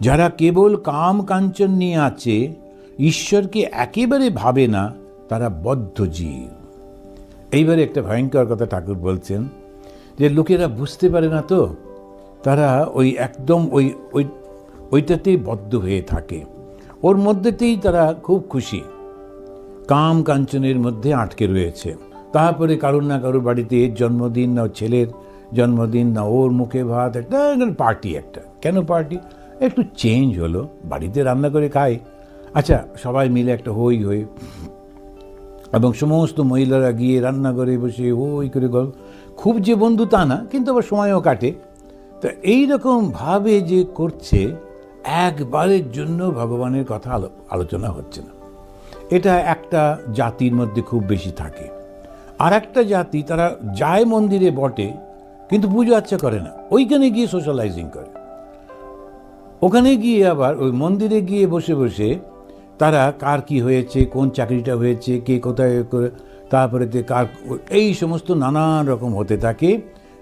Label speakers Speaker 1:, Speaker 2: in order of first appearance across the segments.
Speaker 1: যারা কেবল কাম কাঞ্চন নিয়ে আছে, ঈশ্বরকে একেবারে ভাবে না, তারা বদ্ধ জীব। এইবারে একটা ভয়ঙ্কর কথা ঠাকুর বলছেন, যে লোকেরা বুঝতে পারে না তো, তারা ওই একদম ওইটাতেই বদ্ধ হয়ে থাকে, ওর মধ্যেতেই তারা খুব খুশি, কাম কাঞ্চনের মধ্যে আটকে রয়েছে। তারপরে কারুর না কারুর বাড়িতে এর জন্মদিন, না ছেলের জন্মদিন, না ওর মুখে ভাত, একটা পার্টি। একটা কেন পার্টি? একটু চেঞ্জ হলো, বাড়িতে রান্না করে খায়, আচ্ছা সবাই মিলে একটা হই হই, এবং সমস্ত মহিলারা গিয়ে রান্নাঘরে বসে হই করে গল্প, খুব যে বন্ধু তা না, কিন্তু আবার সময়ও কাটে। তো এইরকম ভাবে যে করছে, একবারের জন্য ভগবানের কথা আলোচনা হচ্ছে না। এটা একটা জাতির মধ্যে খুব বেশি থাকে। আর একটা জাতি, তারা যায় মন্দিরে বটে, কিন্তু পুজো আচ্ছা করে না, ওইখানে গিয়ে সোশ্যালাইজিং করে। ওখানে গিয়ে আবার ওই মন্দিরে গিয়ে বসে বসে তারা কার কি হয়েছে, কোন চাকরিটা হয়েছে, কে কোথায় করে, তারপরে কার, এই সমস্ত নানান রকম হতে থাকে।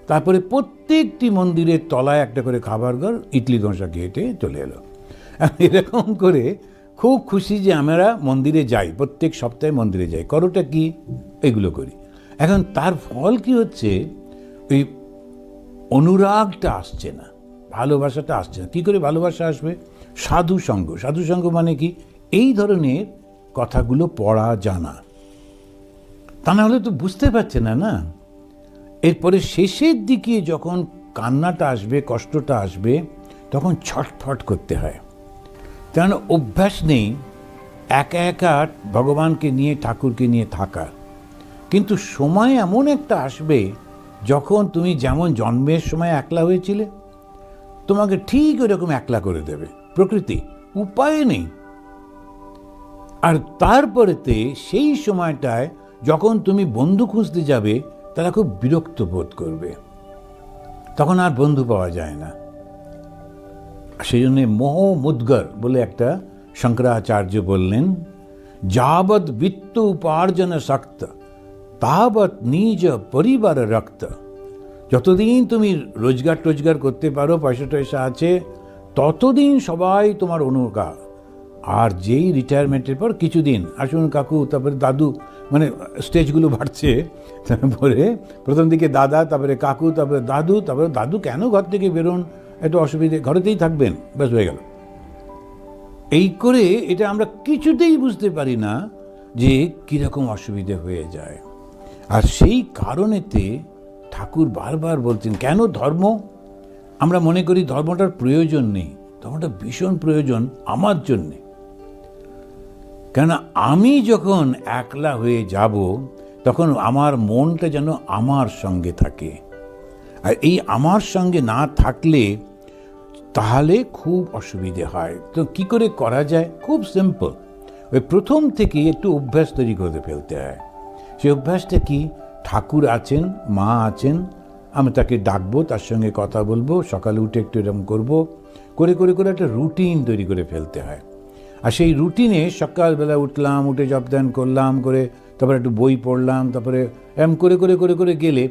Speaker 1: তারপরে প্রত্যেকটি মন্দিরের তলায় একটা করে খাবার ঘর, ইডলি ধোসা খেয়ে চলে এলো। এরকম করে খুব খুশি যে আমরা মন্দিরে যাই, প্রত্যেক সপ্তাহে মন্দিরে যাই, করোটা কি, এগুলো করি। এখন তার ফল কি হচ্ছে, ওই অনুরাগটা আসছে না, ভালোবাসাটা আসছে না। কী করে ভালোবাসা আসবে? সাধুসঙ্গ। সাধুসঙ্গ মানে কি? এই ধরনের কথাগুলো পড়া জানা, তা না হলে তো বুঝতে পারছে না। না, এরপরে শেষের দিকে যখন কান্নাটা আসবে, কষ্টটা আসবে, তখন ছটফট করতে হয়, কারণ অভ্যাস নেই একা একা ভগবানকে নিয়ে, ঠাকুরকে নিয়ে থাকার। কিন্তু সময় এমন একটা আসবে, যখন তুমি যেমন জন্মের সময় একলা হয়েছিলে, তোমাকে ঠিক ওরকম একলা করে দেবে প্রকৃতি, উপায় নেই। আর তারপরেতে সেই সময়টায় যখন তুমি বন্ধু খুঁজতে যাবে, তারা খুব বিরক্ত বোধ করবে, তখন আর বন্ধু পাওয়া যায় না। সেই জন্যে মোহ মুদ্গর বলে একটা শঙ্করাচার্য বললেন, যাবৎ বিত্ত উপার্জন শক্ত তাবৎ নিজ পরিবার রক্ত। যতদিন তুমি রোজগার করতে পারো, পয়সা টয়সা আছে, ততদিন সবাই তোমার অনুগা। আর যেই রিটায়ারমেন্টের পর কিছুদিন, আসুন কাকু, তারপরে দাদু, মানে স্টেজগুলো বাড়ছে, তারপরে প্রথম দিকে দাদা, তারপরে কাকু, তারপরে দাদু কেন ঘর থেকে বেরোন, একটু অসুবিধে, ঘরেতেই থাকবেন, ব্যাস হয়ে গেল। এই করে এটা আমরা কিছুতেই বুঝতে পারি না যে কীরকম অসুবিধে হয়ে যায়। আর সেই কারণেতে ঠাকুর বারবার বলছেন, কেন ধর্ম? আমরা মনে করি ধর্মটার প্রয়োজন নেই, ধর্মটা ভীষণ প্রয়োজন আমার জন্যে। কেন, আমি যখন একলা হয়ে যাব, তখন আমার মনটা যেন আমার সঙ্গে থাকে। আর এই আমার সঙ্গে না থাকলে তাহলে খুব অসুবিধে হয়। তো কি করে করা যায়? খুব সিম্পল, ওই প্রথম থেকে একটু অভ্যাস তৈরি করে ফেলতে হয়। সেই অভ্যাসটা কি? ঠাকুর আছেন, মা আছেন, আমি তাকে ডাকবো, তার সঙ্গে কথা বলবো, সকালে উঠে একটু এরকম করবো, করে করে করে একটা রুটিন তৈরি করে ফেলতে হয়। আর সেই রুটিনে সকালবেলা উঠলাম, উঠে জপ ধ্যান করলাম, করে তারপরে একটু বই পড়লাম, তারপরে এম করে করে করে করে গেলে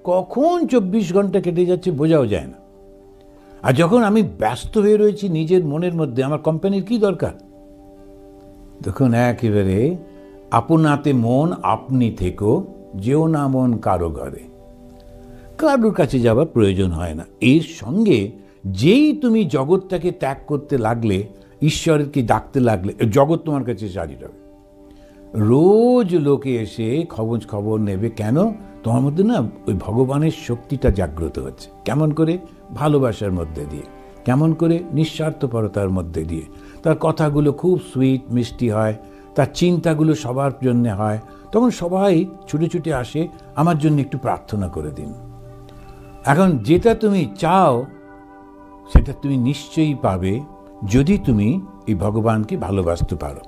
Speaker 1: কখন 24 ঘন্টা কেটে যাচ্ছে বোঝাও যায় না। আর যখন আমি ব্যস্ত হয়ে রয়েছি নিজের মনের মধ্যে, আমার কোম্পানির কি দরকার? দেখুন, একেবারে আপনাতে মন আপনি থেকো, যেও না মন কারো ঘরে, কারোর কাছে যাবার প্রয়োজন হয় না। এর সঙ্গে যেই তুমি জগৎটাকে ত্যাগ করতে লাগলে, ঈশ্বরকে ডাকতে লাগলে, জগৎ তোমার কাছে সারি হবে। রোজ লোকে এসে খবর নেবে, কেন? তোমার মধ্যে না ওই ভগবানের শক্তিটা জাগ্রত হচ্ছে। কেমন করে? ভালোবাসার মধ্যে দিয়ে। কেমন করে? নিঃস্বার্থপরতার মধ্যে দিয়ে। তার কথাগুলো খুব সুইট, মিষ্টি হয়, তার চিন্তাগুলো সবার জন্য হয়। তখন সবাই ছুটে ছুটে আসে, আমার জন্য একটু প্রার্থনা করে দিন। এখন যেটা তুমি চাও সেটা তুমি নিশ্চয়ই পাবে, যদি তুমি এই ভগবানকে ভালোবাসতে পারো।